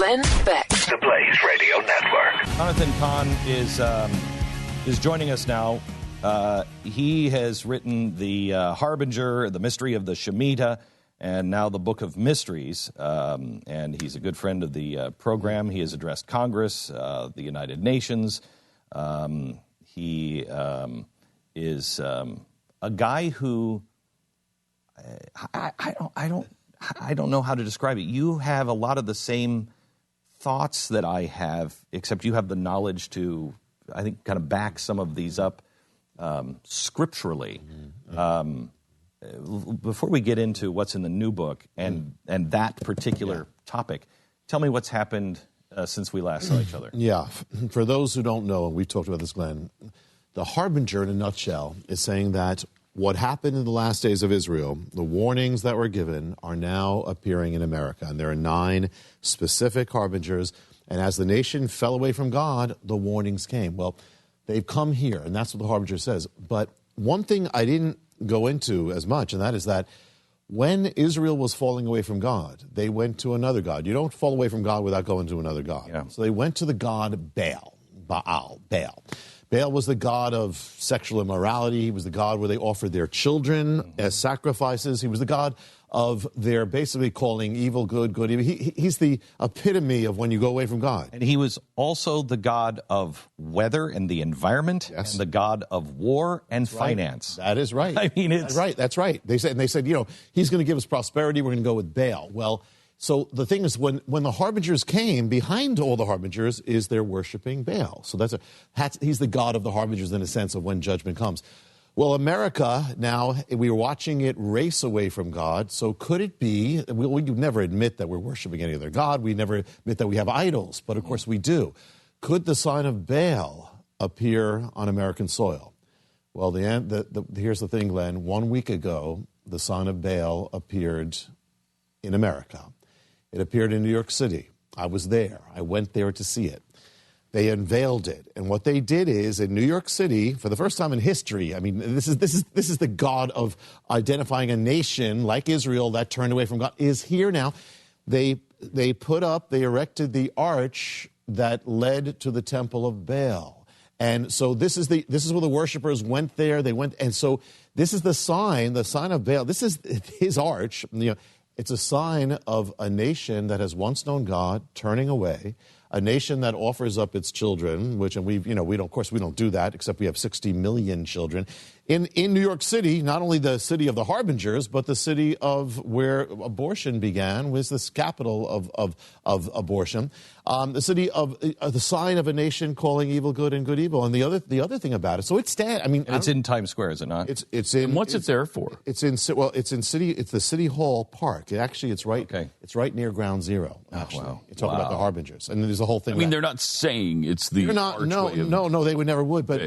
Glenn Beck. The Blaze Radio Network. Jonathan Cahn is joining us now. He has written the Harbinger, the Mystery of the Shemitah, and now the Book of Mysteries. And he's a good friend of the program. He has addressed Congress, the United Nations. He is a guy who I don't know how to describe it. You have a lot of the same thoughts that I have, except you have the knowledge to, I think, kind of back some of these up scripturally. Before we get into what's in the new book and that particular topic, tell me what's happened since we last saw each other. Yeah. For those who don't know, and we've talked about this, Glenn, the Harbinger, in a nutshell, is saying that what happened in the last days of Israel, the warnings that were given, are now appearing in America. And there are 9 specific harbingers. And as the nation fell away from God, the warnings came. Well, they've come here, and that's what the Harbinger says. But one thing I didn't go into as much, and that is that when Israel was falling away from God, they went to another god. You don't fall away from God without going to another god. Yeah. So they went to the god Baal. Baal was the god of sexual immorality. He was the god where they offered their children as sacrifices. He was the god of their basically calling evil good, good evil. He's the epitome of when you go away from God. And he was also the god of weather and the environment, and the god of war and finance. That is right. I mean, it's That's right. They said, he's going to give us prosperity. We're going to go with Baal. Well, so the thing is, when the harbingers came, behind all the harbingers is they're worshiping Baal. So he's the god of the harbingers in a sense of when judgment comes. Well, America, now, we're watching it race away from God. So could it be, we never admit that we're worshiping any other god. We never admit that we have idols, but of course we do. Could the sign of Baal appear on American soil? Well, here's the thing, Glenn. 1 week ago, the sign of Baal appeared in America. It appeared in New York City. I was there. I went there to see it. They unveiled it. And what they did is, in New York City, for the first time in history, I mean, this is the God of identifying a nation like Israel that turned away from God, is here now. They erected the arch that led to the temple of Baal. And so this is where the worshipers went there. And so this is the sign of Baal. This is his arch. It's a sign of a nation that has once known God turning away, a nation that offers up its children, we don't do that, except we have 60 million children. In New York City, not only the city of the harbingers, but the city of where abortion began, was the capital of abortion. The city of the sign of a nation calling evil good and good evil. And the other thing about it, so it's in Times Square, is it not? It's there for? It's the City Hall Park. It's right near Ground Zero. Actually, you talk about the harbingers, and there's a whole thing. I mean, they're not saying it's the no, they would never would. But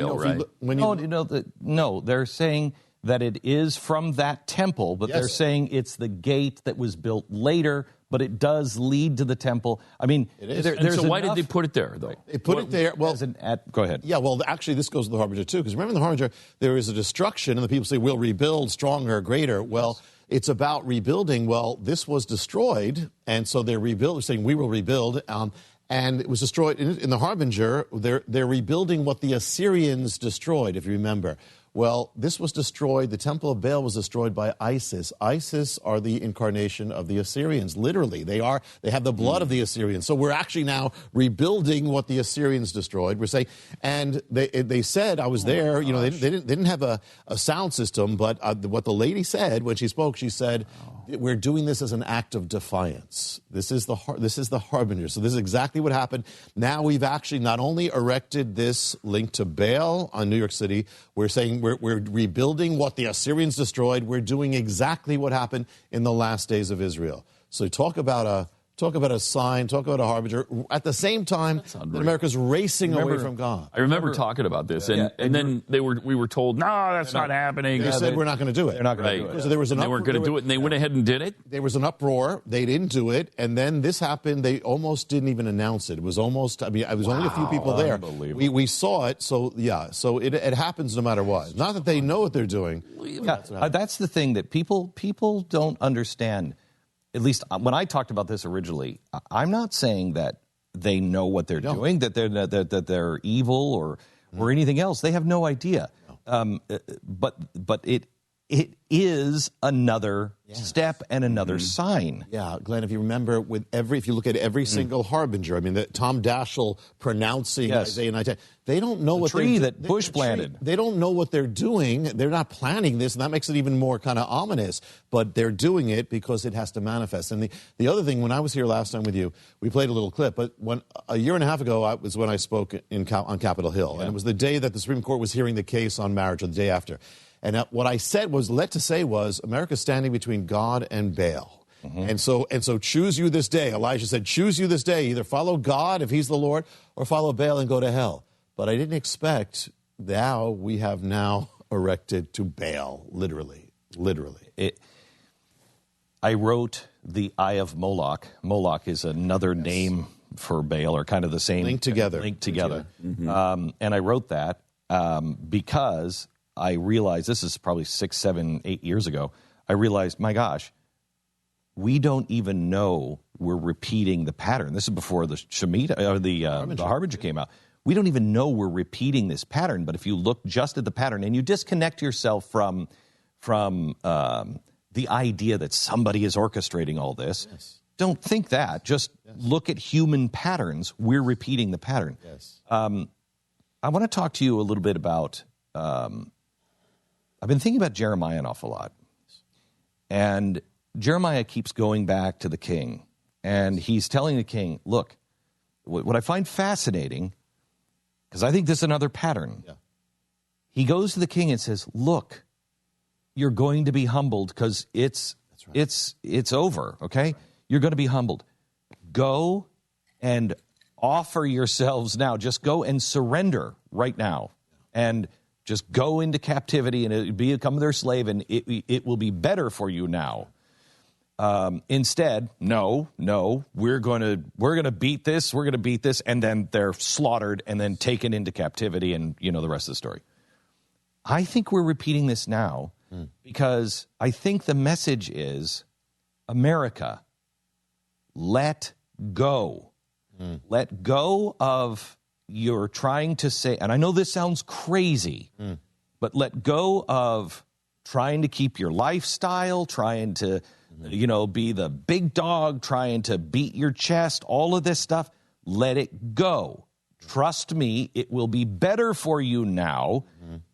Baal, they're saying that it is from that temple, but they're saying it's the gate that was built later, but it does lead to the temple. I mean, it is. So why did they put it there, though? They put it there. Well, go ahead. Yeah, well, actually, this goes to the Harbinger, too, because remember in the Harbinger, there is a destruction, and the people say, we'll rebuild stronger, greater. Well, it's about rebuilding. Well, this was destroyed, and so they're saying, we will rebuild. And it was destroyed in the Harbinger. They're rebuilding what the Assyrians destroyed, if you remember. Well, this was destroyed. The Temple of Baal was destroyed by ISIS. ISIS are the incarnation of the Assyrians. Literally, they have the blood of the Assyrians. So we're actually now rebuilding what the Assyrians destroyed. We're saying, and they said, I was there. They didn't have a sound system, but what the lady said when she spoke, she said, we're doing this as an act of defiance. This is the Harbinger. So this is exactly what happened. Now we've actually not only erected this link to Baal on New York City, we're saying we're rebuilding what the Assyrians destroyed. We're doing exactly what happened in the last days of Israel. So talk about a sign, talk about a harbinger. At the same time, America's racing away from God. I remember talking about this, and then we were told, no, that's not happening. They said we're not going to do it. They're not going to do it. So there was they weren't going to do it, and they went ahead and did it? There was an uproar. They didn't do it, and then this happened. They almost didn't even announce it. It was almost, only a few people there. We saw it, so it happens no matter what. Not that they know what they're doing. That's the thing that people don't understand. at least when I talked about this originally, I'm not saying that they know what they're doing, that they're evil or anything else. They have no idea. No. But it is another step and another sign. Yeah, Glenn, if you remember, if you look at every single harbinger, I mean, Tom Daschle pronouncing Isaiah 9:10, they don't know what tree that Bush planted. They don't know what they're doing. They're not planning this, and that makes it even more kind of ominous. But they're doing it because it has to manifest. And the other thing, when I was here last time with you, we played a little clip. But a year and a half ago, was when I spoke on Capitol Hill, and it was the day that the Supreme Court was hearing the case on marriage, or the day after. And what I said was, America's standing between God and Baal. Mm-hmm. And so choose you this day. Elijah said, choose you this day. Either follow God, if he's the Lord, or follow Baal and go to hell. But I didn't expect we have now erected to Baal, literally. I wrote the Eye of Moloch. Moloch is another name for Baal, or kind of the same. Linked together. Mm-hmm. And I wrote that because I realized, this is probably 6, 7, 8 years ago, I realized, my gosh, we don't even know we're repeating the pattern. This is before the Shemitah, or the Harbinger came out. We don't even know we're repeating this pattern, but if you look just at the pattern and you disconnect yourself from the idea that somebody is orchestrating all this, don't think that. Just look at human patterns. We're repeating the pattern. Yes. I want to talk to you a little bit about... I've been thinking about Jeremiah an awful lot. And Jeremiah keeps going back to the king. And he's telling the king, look, what I find fascinating, because I think this is another pattern. Yeah. He goes to the king and says, look, you're going to be humbled because it's over, okay? Right. You're going to be humbled. Go and offer yourselves now. Just go and surrender right now. And just go into captivity and become their slave, and it will be better for you now. Instead, no, we're gonna beat this, and then they're slaughtered and then taken into captivity, and you know the rest of the story. I think we're repeating this now because I think the message is, America, let go. Let go of... You're trying to say, and I know this sounds crazy, but let go of trying to keep your lifestyle, trying to, be the big dog, trying to beat your chest, all of this stuff. Let it go. Trust me, it will be better for you now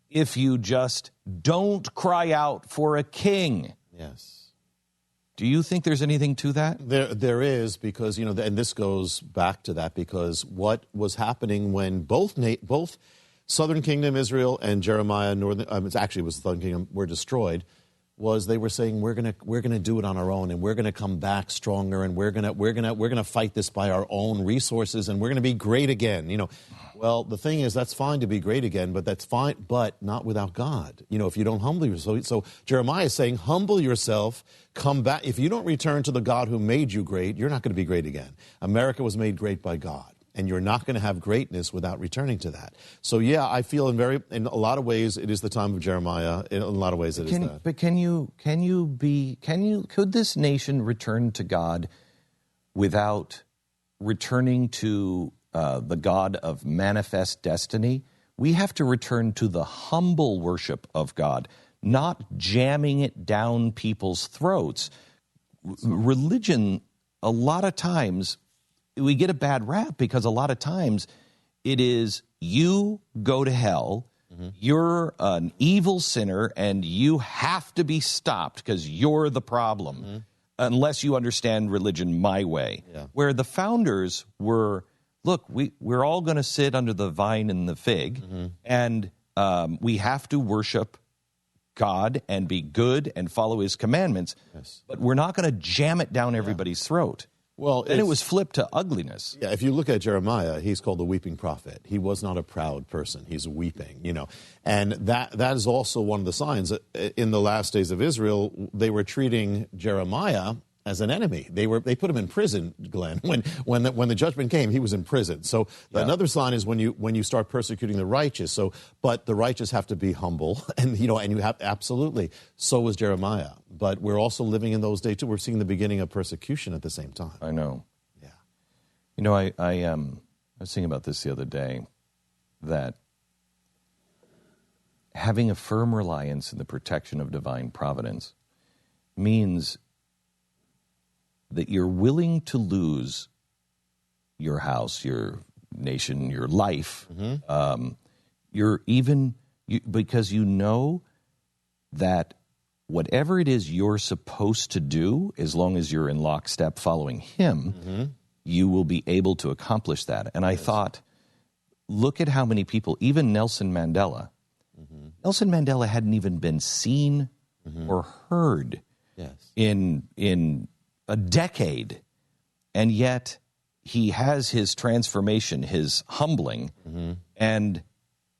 if you just don't cry out for a king. Yes. Do you think there's anything to that? There is, because, and this goes back to that, because what was happening when both Southern Kingdom, Israel, and Jeremiah, actually it was the Southern Kingdom, were destroyed, was they were saying, we're gonna do it on our own, and we're gonna come back stronger, and we're gonna fight this by our own resources, and we're gonna be great again. Well, the thing is, that's fine to be great again, but that's fine, but not without God. If you don't humble yourself. So Jeremiah is saying, humble yourself, come back. If you don't return to the God who made you great, you're not going to be great again. America was made great by God, and you're not going to have greatness without returning to that. So yeah, I feel in a lot of ways it is the time of Jeremiah. In a lot of ways it is that. But could this nation return to God without returning to the God of manifest destiny? We have to return to the humble worship of God, not jamming it down people's throats. Religion, a lot of times, we get a bad rap because a lot of times it is, you go to hell, you're an evil sinner, and you have to be stopped because you're the problem, unless you understand religion my way. Yeah. Where the founders were... Look, we're all going to sit under the vine and the fig, and we have to worship God and be good and follow his commandments, but we're not going to jam it down everybody's throat. Well, and it was flipped to ugliness. Yeah, if you look at Jeremiah, he's called the weeping prophet. He was not a proud person. He's weeping, And that is also one of the signs that in the last days of Israel, they were treating Jeremiah as an enemy. They put him in prison, Glenn. When the judgment came, he was in prison. So another sign is when you start persecuting the righteous. But the righteous have to be humble, and you have absolutely. So was Jeremiah. But we're also living in those days too. We're seeing the beginning of persecution at the same time. I know. Yeah. I was thinking about this the other day, that having a firm reliance in the protection of divine providence means that you're willing to lose your house, your nation, your life. Because you know that whatever it is you're supposed to do, as long as you're in lockstep following him, you will be able to accomplish that. And I thought, look at how many people, even Nelson Mandela. Nelson Mandela hadn't even been seen or heard in a decade, and yet he has his transformation, his humbling, and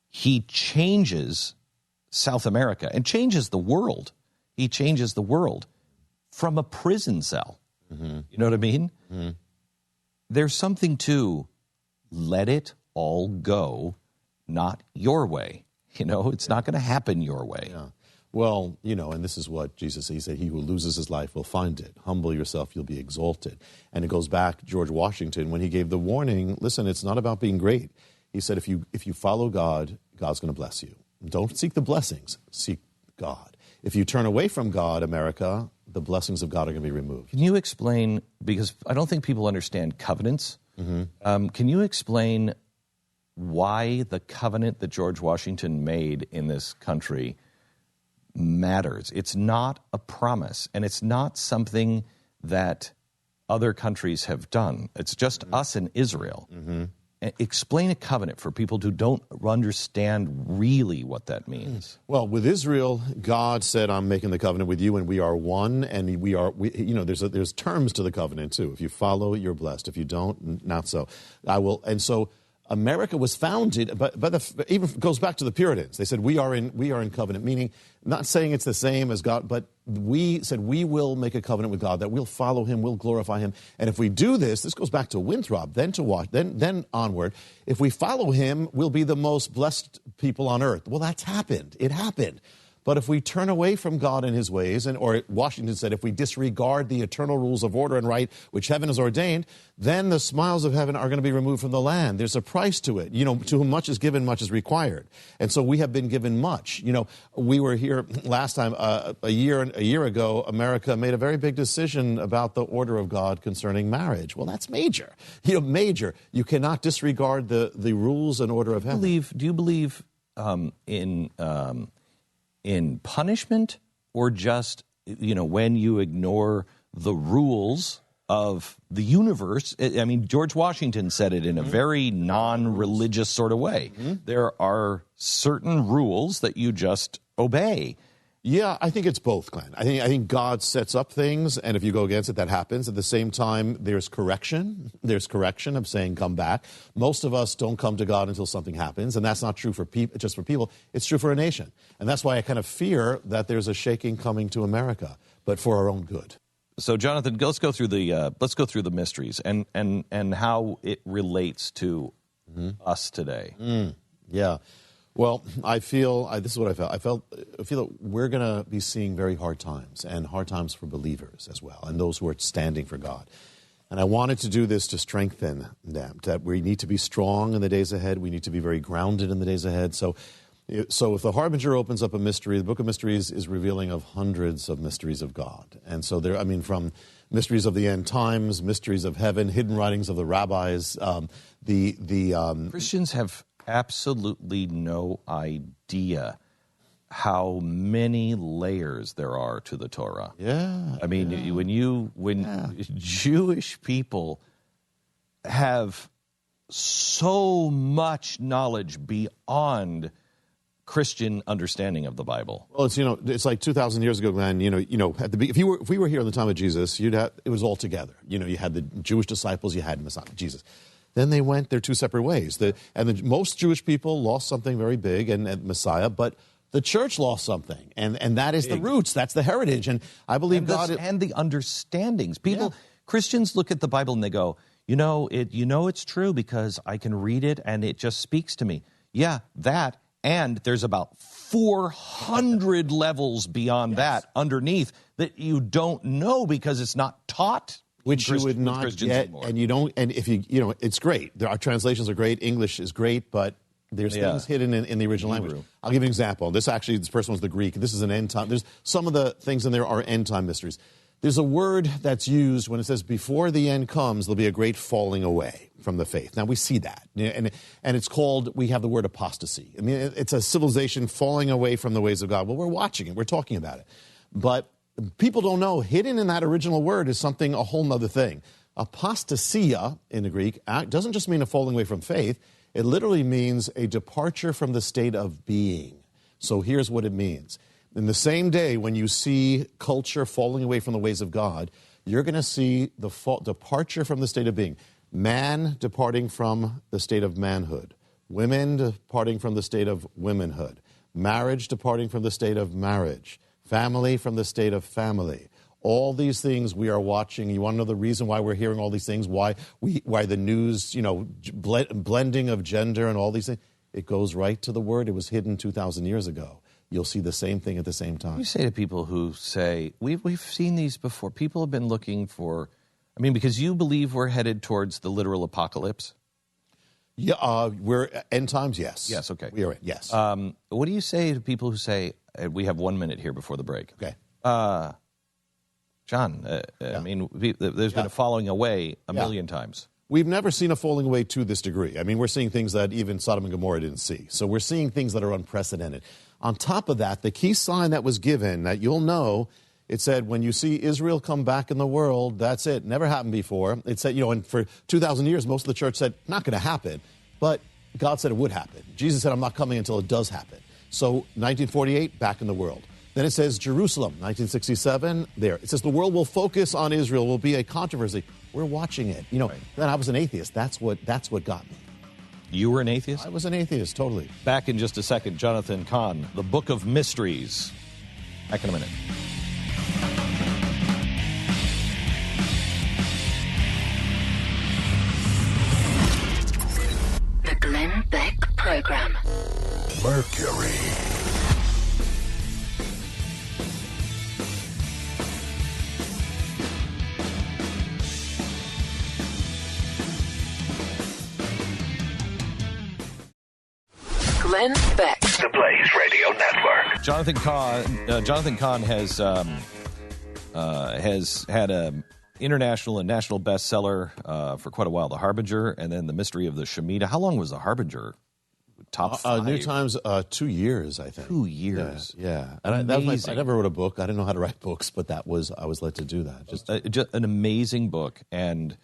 he changes South America and changes the world. He changes the world from a prison cell. You know what I mean? There's something to let it all go, not your way. It's not going to happen your way. Yeah. Well, and this is what Jesus said. He said, he who loses his life will find it. Humble yourself, you'll be exalted. And it goes back to George Washington when he gave the warning, listen, it's not about being great. He said, if you follow God, God's going to bless you. Don't seek the blessings, seek God. If you turn away from God, America, the blessings of God are going to be removed. Can you explain, because I don't think people understand covenants, can you explain why the covenant that George Washington made in this country matters? It's not a promise, and it's not something that other countries have done. It's just us and Israel. Explain a covenant for people who don't understand really what that means. Well, with Israel, God said, I'm making the covenant with you, and we are one, and there's terms to the covenant, too. If you follow, you're blessed. If you don't, not so. I will, and so America was founded, but even goes back to the Puritans. They said we are in covenant, meaning not saying it's the same as God, but we said we will make a covenant with God that we'll follow him, we'll glorify him, and if we do this goes back to Winthrop, then to Wash, then onward. If we follow him, we'll be the most blessed people on earth. Well, that's happened. It happened. But if we turn away from God and his ways, or Washington said, if we disregard the eternal rules of order and right, which heaven has ordained, then the smiles of heaven are going to be removed from the land. There's a price to it. To whom much is given, much is required. And so we have been given much. We were here last time, a year ago, America made a very big decision about the order of God concerning marriage. Well, that's major. Major. You cannot disregard the rules and order of heaven. Do you believe in punishment, or just, when you ignore the rules of the universe? I mean, George Washington said it in a very non-religious sort of way. There are certain rules that you just obey. Yeah, I think it's both, Glenn. I think God sets up things, and if you go against it, that happens. At the same time, there's correction. There's correction of saying, come back. Most of us don't come to God until something happens, and that's not true for just for people. It's true for a nation. And that's why I kind of fear that there's a shaking coming to America, but for our own good. So, Jonathan, let's go through the mysteries and how it relates to us today. Yeah. Well, I feel, this is what I felt. I feel that we're going to be seeing very hard times, and hard times for believers as well, and those who are standing for God. And I wanted to do this to strengthen them, that we need to be strong in the days ahead. We need to be very grounded in the days ahead. So if the Harbinger opens up a mystery, the Book of Mysteries is revealing of hundreds of mysteries of God. And so from mysteries of the end times, mysteries of heaven, hidden writings of the rabbis, Christians have absolutely no idea how many layers there are to the Torah. Yeah. I mean, when Jewish people have so much knowledge beyond Christian understanding of the Bible. Well, it's like 2,000 years ago, man. If we were here in the time of Jesus, it was all together. You had the Jewish disciples, you had Messiah, Jesus. Then they went their two separate ways. Most Jewish people lost something very big and Messiah, but the church lost something, and that is the roots. That's the heritage, and I believe and the understandings. Christians look at the Bible and they go, it's true because I can read it and it just speaks to me. Yeah, that, and there's about 400 levels beyond that underneath that you don't know because it's not taught. Which you would not get, anymore. and you don't. And if it's great. Our translations are great. English is great, but there's things hidden in the original language. I'll give you an example. This first one's the Greek. This is an end time. There's some of the things in there are end time mysteries. There's a word that's used when it says before the end comes, there'll be a great falling away from the faith. Now we see that, and it's called. We have the word apostasy. I mean, it's a civilization falling away from the ways of God. Well, we're watching it. We're talking about it, but people don't know, hidden in that original word is something, a whole other thing. Apostasia in the Greek doesn't just mean a falling away from faith. It literally means a departure from the state of being. So here's what it means. In the same day when you see culture falling away from the ways of God, you're going to see the departure from the state of being. Man departing from the state of manhood. Women departing from the state of womanhood. Marriage departing from the state of marriage. Family from the state of family. All these things we are watching. You want to know the reason why we're hearing all these things? Why the news, blending of gender and all these things? It goes right to the word. It was hidden 2,000 years ago. You'll see the same thing at the same time. You say to people who say, we've seen these before. People have been looking for, because you believe we're headed towards the literal apocalypse? Yeah, we're end times, yes. Yes, okay. We are, yes. What do you say to people who say, we have 1 minute here before the break? Okay. John, there's been a falling away a million times. We've never seen a falling away to this degree. We're seeing things that even Sodom and Gomorrah didn't see. So we're seeing things that are unprecedented. On top of that, the key sign that was given that you'll know, it said, when you see Israel come back in the world, that's it. Never happened before. It said, and for 2,000 years, most of the church said, not going to happen. But God said it would happen. Jesus said, I'm not coming until it does happen. So 1948, back in the world. Then it says Jerusalem, 1967, there. It says the world will focus on Israel, will be a controversy. We're watching it. Then I was an atheist. That's what got me. You were an atheist? I was an atheist, totally. Back in just a second, Jonathan Cahn, The Book of Mysteries. Back in a minute. The Glenn Beck Program. Mercury. Glenn Beck. The Blaze Radio Network. Jonathan Cahn has had a international and national bestseller for quite a while, The Harbinger, and then The Mystery of the Shemitah. How long was The Harbinger? Top 5? New Times, 2 years, I think. 2 years. Yeah. And I never wrote a book. I didn't know how to write books, but I was led to do that. Just an amazing book, and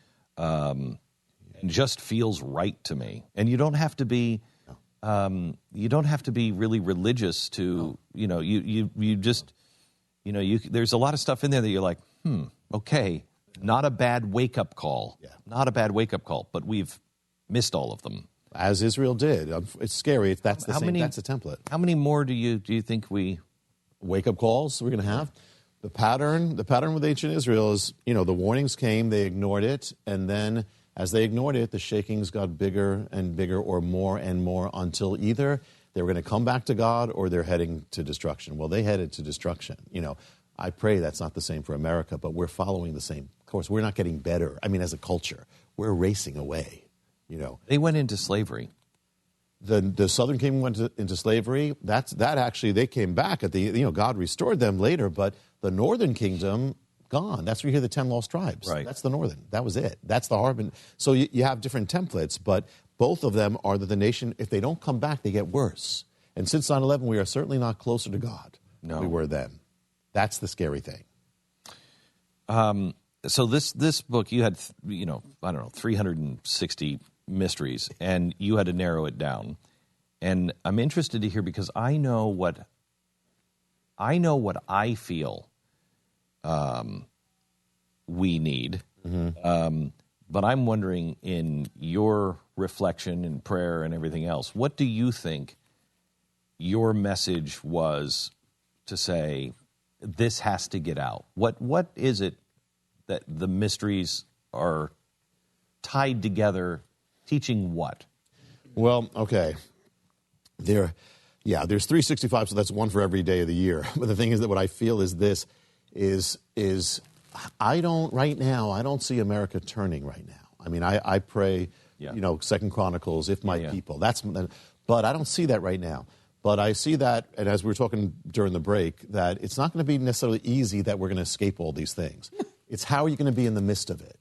just feels right to me. And you don't have to be really religious to, there's a lot of stuff in there that you're like, okay, not a bad wake-up call. Yeah. Not a bad wake-up call, but we've missed all of them. As Israel did. It's scary. That's the template. How many more do you think we... Wake-up calls we're going to have? The pattern with ancient Israel is, the warnings came, they ignored it, and then as they ignored it, the shakings got bigger and bigger, or more and more, until either they were going to come back to God or they're heading to destruction. Well, they headed to destruction. I pray that's not the same for America, but we're following the same course. We're not getting better. As a culture, we're racing away. They went into slavery. The Southern Kingdom went into slavery. That actually, they came back at God restored them later, but the Northern Kingdom, gone. That's where you hear the 10 lost tribes. Right. That's the Northern. That was it. That's the Harbin. So you have different templates, but both of them are that the nation, if they don't come back, they get worse. And since 9/11, we are certainly not closer to God than we were then. That's the scary thing. So this book, you had, 360 mysteries, and you had to narrow it down. And I'm interested to hear, because I know what I feel we need. Mm-hmm. But I'm wondering, in your reflection and prayer and everything else, what do you think your message was to say, this has to get out. What is it that the mysteries are tied together, teaching what? Well, okay. There's 365, so that's one for every day of the year. But the thing is that what I feel is this, is I don't see America turning right now. I mean, I pray, Second Chronicles, if my people, but I don't see that right now. But I see that, and as we were talking during the break, that it's not going to be necessarily easy that we're going to escape all these things. It's how are you going to be in the midst of it?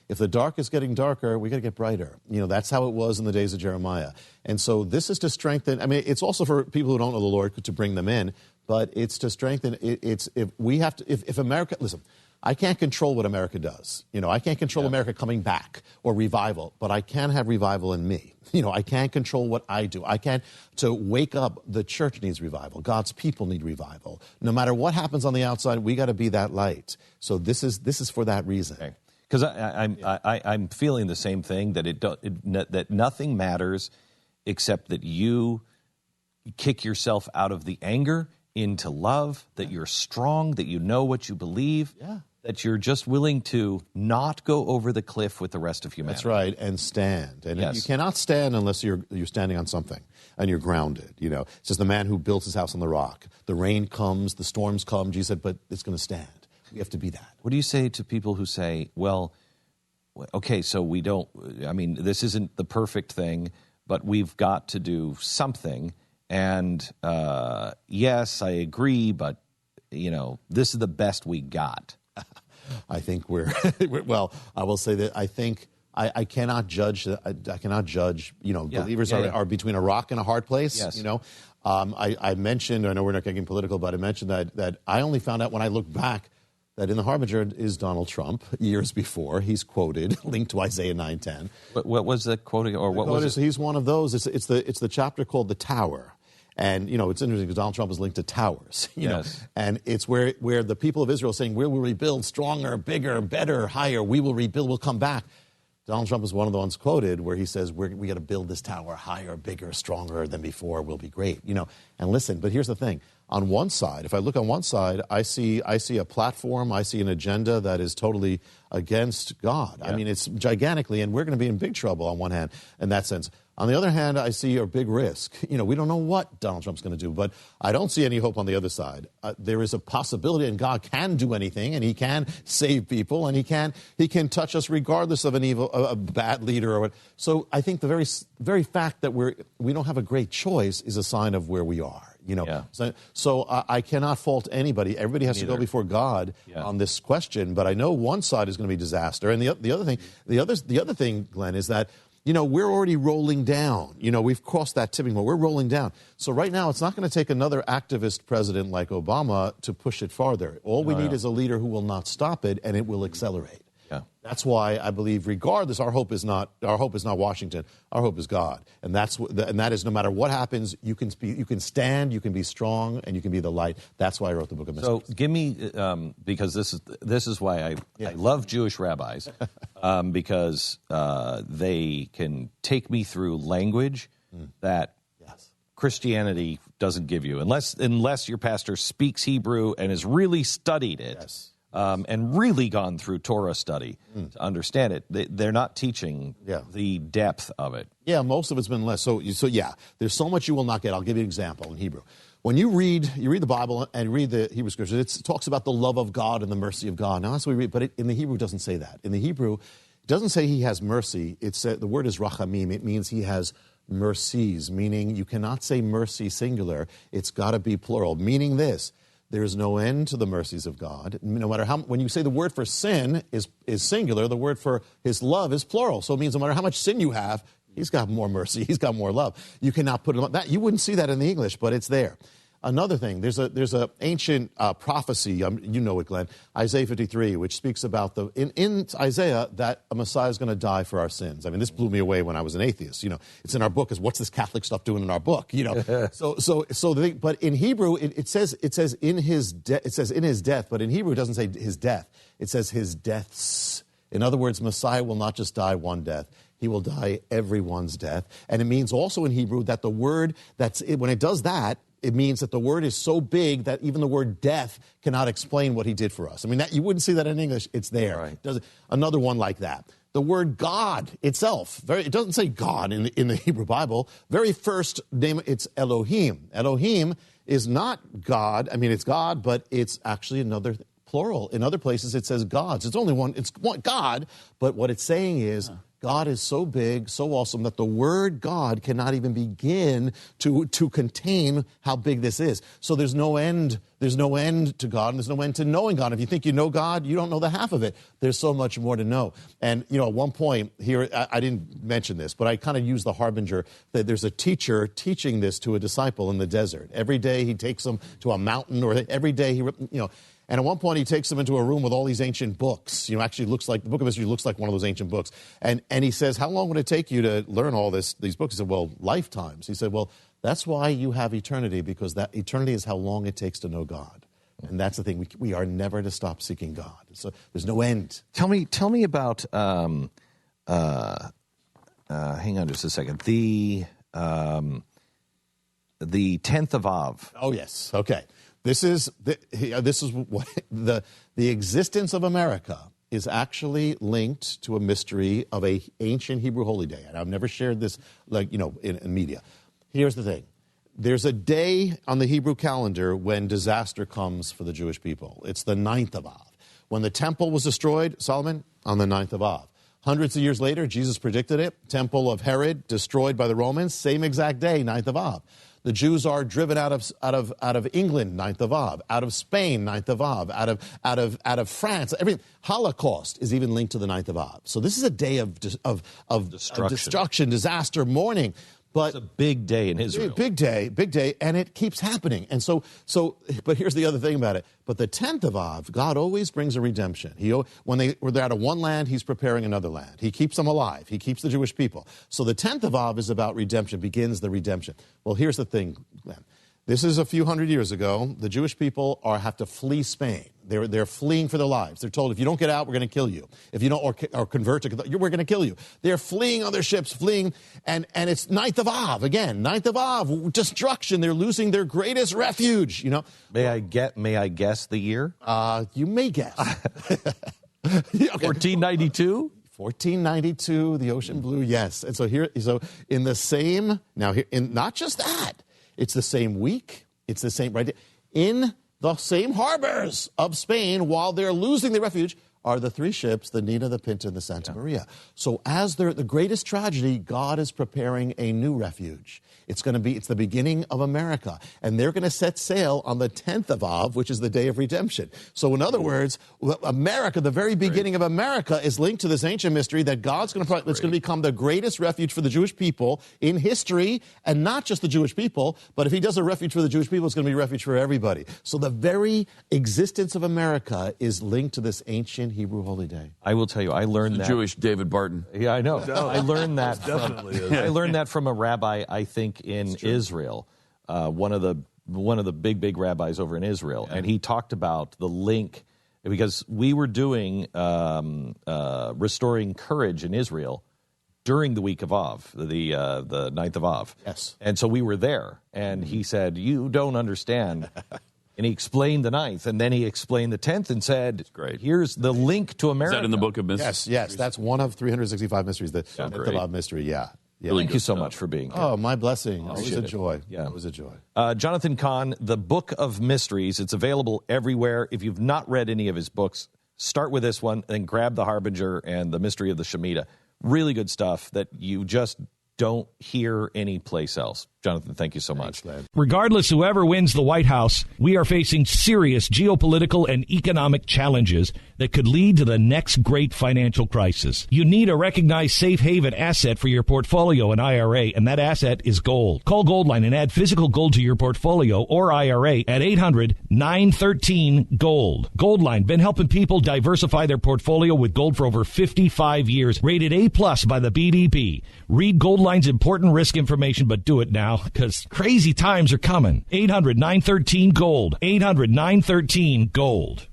If the dark is getting darker, we got to get brighter. That's how it was in the days of Jeremiah. And so this is to strengthen. I mean, it's also for people who don't know the Lord to bring them in, but it's to strengthen. If America, listen, I can't control what America does. I can't control America coming back or revival, but I can have revival in me. I can't control what I do. To wake up, the church needs revival. God's people need revival. No matter what happens on the outside, we got to be that light. So this is for that reason. Okay. Because I'm feeling the same thing, that nothing matters except that you kick yourself out of the anger into love, that you're strong, that you know what you believe. Yeah. That you're just willing to not go over the cliff with the rest of humanity. That's right, and stand. And yes. You cannot stand unless you're standing on something and you're grounded. It's just the man who built his house on the rock. The rain comes, the storms come. Jesus said, but it's going to stand. We have to be that. What do you say to people who say, well, okay, so this isn't the perfect thing, but we've got to do something. And yes, I agree, but, this is the best we got. I think well, I will say that I think I cannot judge. I cannot judge. Believers are between a rock and a hard place. Yes. I mentioned, I know we're not getting political, but I mentioned that I only found out when I look back that in the Harbinger is Donald Trump years before. He's quoted, linked to Isaiah 9:10. What was the quoting, or what was it? He's one of those. It's the chapter called The Tower. And, it's interesting because Donald Trump is linked to towers, Yes. And it's where the people of Israel are saying, we will rebuild stronger, bigger, better, higher. We will rebuild, we'll come back. Donald Trump is one of the ones quoted where he says, we got to build this tower higher, bigger, stronger than before. We'll be great, And listen, but here's the thing. On one side, if I look on one side, I see a platform, I see an agenda that is totally against God. Yeah. I mean, it's gigantically, and we're going to be in big trouble on one hand in that sense. On the other hand, I see a big risk. We don't know what Donald Trump's going to do, but I don't see any hope on the other side. There is a possibility, and God can do anything, and He can save people, and He can touch us regardless of a bad leader or what. So I think the very fact that we don't have a great choice is a sign of where we are. Yeah. So I cannot fault anybody. Everybody has to go before God on this question. But I know one side is going to be disaster, and the other thing, Glenn, is that we're already rolling down. We've crossed that tipping point. We're rolling down. So right now, it's not going to take another activist president like Obama to push it farther. All we need is a leader who will not stop it, and it will accelerate. Yeah. That's why I believe, regardless, our hope is not Washington. Our hope is God, and that is no matter what happens, you can stand, you can be strong, and you can be the light. That's why I wrote the book of Mysteries. So give me because this is why I love Jewish rabbis because they can take me through language that Christianity doesn't give you unless your pastor speaks Hebrew and has really studied it. Yes. And really gone through Torah study to understand it. They're not teaching the depth of it. Yeah, most of it's been less. So there's so much you will not get. I'll give you an example in Hebrew. When you read the Bible and read the Hebrew Scriptures, it talks about the love of God and the mercy of God. Now that's what we read, but in the Hebrew it doesn't say that. In the Hebrew, it doesn't say He has mercy. The word is rachamim. It means He has mercies, meaning you cannot say mercy singular. It's got to be plural, meaning this. There is no end to the mercies of God. No matter when you say the word for sin is singular, the word for His love is plural. So it means no matter how much sin you have, He's got more mercy. He's got more love. You cannot put it on that. You wouldn't see that in the English, but it's there. Another thing, there's a ancient prophecy, you know it, Glenn, Isaiah 53, which speaks about in Isaiah that a Messiah is going to die for our sins. I mean, this blew me away when I was an atheist. It's in our book. What's this Catholic stuff doing in our book? But in Hebrew it says in his death, but in Hebrew it doesn't say His death. It says His deaths. In other words, Messiah will not just die one death. He will die everyone's death. And it means also in Hebrew that the word, when it does that, it means that the word is so big that even the word death cannot explain what he did for us. I mean, you wouldn't see that in English. It's there. Right. Another one like that. The word God itself, it doesn't say God in the Hebrew Bible. Very first name, it's Elohim. Elohim is not God. I mean, it's God, but it's actually another plural. In other places, it says gods. It's only one. It's one God, but what it's saying is God is so big, so awesome, that the word God cannot even begin to contain how big this is. So there's no end. There's no end to God, and there's no end to knowing God. If you think you know God, you don't know the half of it. There's so much more to know. And, at one point here, I didn't mention this, but I kind of use the harbinger that there's a teacher teaching this to a disciple in the desert. Every day he takes them to a mountain, or every day and at one point, he takes them into a room with all these ancient books. Actually looks like the Book of History looks like one of those ancient books. And he says, "How long would it take you to learn all these books?" He said, "Well, lifetimes." He said, "Well, that's why you have eternity, because that eternity is how long it takes to know God." And that's the thing. We are never to stop seeking God. So there's no end. Tell me about. Hang on just a second. The 10th of Av. Oh yes. Okay. This is what the existence of America is actually linked to a mystery of a ancient Hebrew holy day. And I've never shared this in media. Here's the thing. There's a day on the Hebrew calendar when disaster comes for the Jewish people. It's the 9th of Av. When the temple was destroyed, Solomon, on the 9th of Av. Hundreds of years later, Jesus predicted it. Temple of Herod destroyed by the Romans, same exact day, 9th of Av. The Jews are driven out of England, 9th of Av, out of Spain, 9th of Av, out of France. Holocaust is even linked to the 9th of Av. So this is a day of destruction, disaster, mourning. But it's a big day in Israel. Big day, and it keeps happening. And but here's the other thing about it. But the 10th of Av, God always brings a redemption. When they're out of one land, he's preparing another land. He keeps them alive. He keeps the Jewish people. So the 10th of Av is about redemption, begins the redemption. Well, here's the thing, Glenn. This is a few hundred years ago. The Jewish people have to flee Spain. They're fleeing for their lives. They're told, if you don't get out, we're going to kill you. If you don't or convert to, we're going to kill you. They're fleeing on their ships, and it's 9th of Av again. 9th of Av, destruction. They're losing their greatest refuge. May I guess the year? You may guess. 1492. 1492. The ocean blue. Yes. And so in the same not just that. It's the same week. It's the same, right? In the same harbors of Spain, while they're losing their refuge, are the three ships, the Nina, the Pinta, and the Santa Maria. So as they're the greatest tragedy, God is preparing a new refuge. It's the beginning of America. And they're going to set sail on the 10th of Av, which is the day of redemption. So in other words, America, the very beginning of America, is linked to this ancient mystery that it's going to become the greatest refuge for the Jewish people in history, and not just the Jewish people, but if he does a refuge for the Jewish people, it's going to be a refuge for everybody. So the very existence of America is linked to this ancient Hebrew holy day. I will tell you, I learned that. Jewish David Barton. Yeah, I know. I learned that. Definitely. I learned that from a rabbi, I think, in Israel, one of the big rabbis over in Israel, and he talked about the link, because we were doing restoring courage in Israel during the week of Av, the 9th of Av. Yes. And so we were there, and he said, "You don't understand." And he explained the 9th, and then he explained the 10th and said, "Great, here's the link to America." Is that in the Book of Mysteries? Yes. That's one of 365 mysteries, the 10th of Av mystery, yeah. Thank you so much for being here. Oh, my blessing. It was a joy. Yeah. It was a joy. Jonathan Cahn, The Book of Mysteries. It's available everywhere. If you've not read any of his books, start with this one, then grab The Harbinger and The Mystery of the Shemitah. Really good stuff that you just don't hear anyplace else. Jonathan, thank you so much. Regardless whoever wins the White House, we are facing serious geopolitical and economic challenges that could lead to the next great financial crisis. You need a recognized safe haven asset for your portfolio and IRA, and that asset is gold. Call Goldline and add physical gold to your portfolio or IRA at 800-913-GOLD. Goldline, been helping people diversify their portfolio with gold for over 55 years. Rated A+ by the BBB. Read Goldline's important risk information, but do it now, because crazy times are coming. 800-913-GOLD. 800-913-GOLD.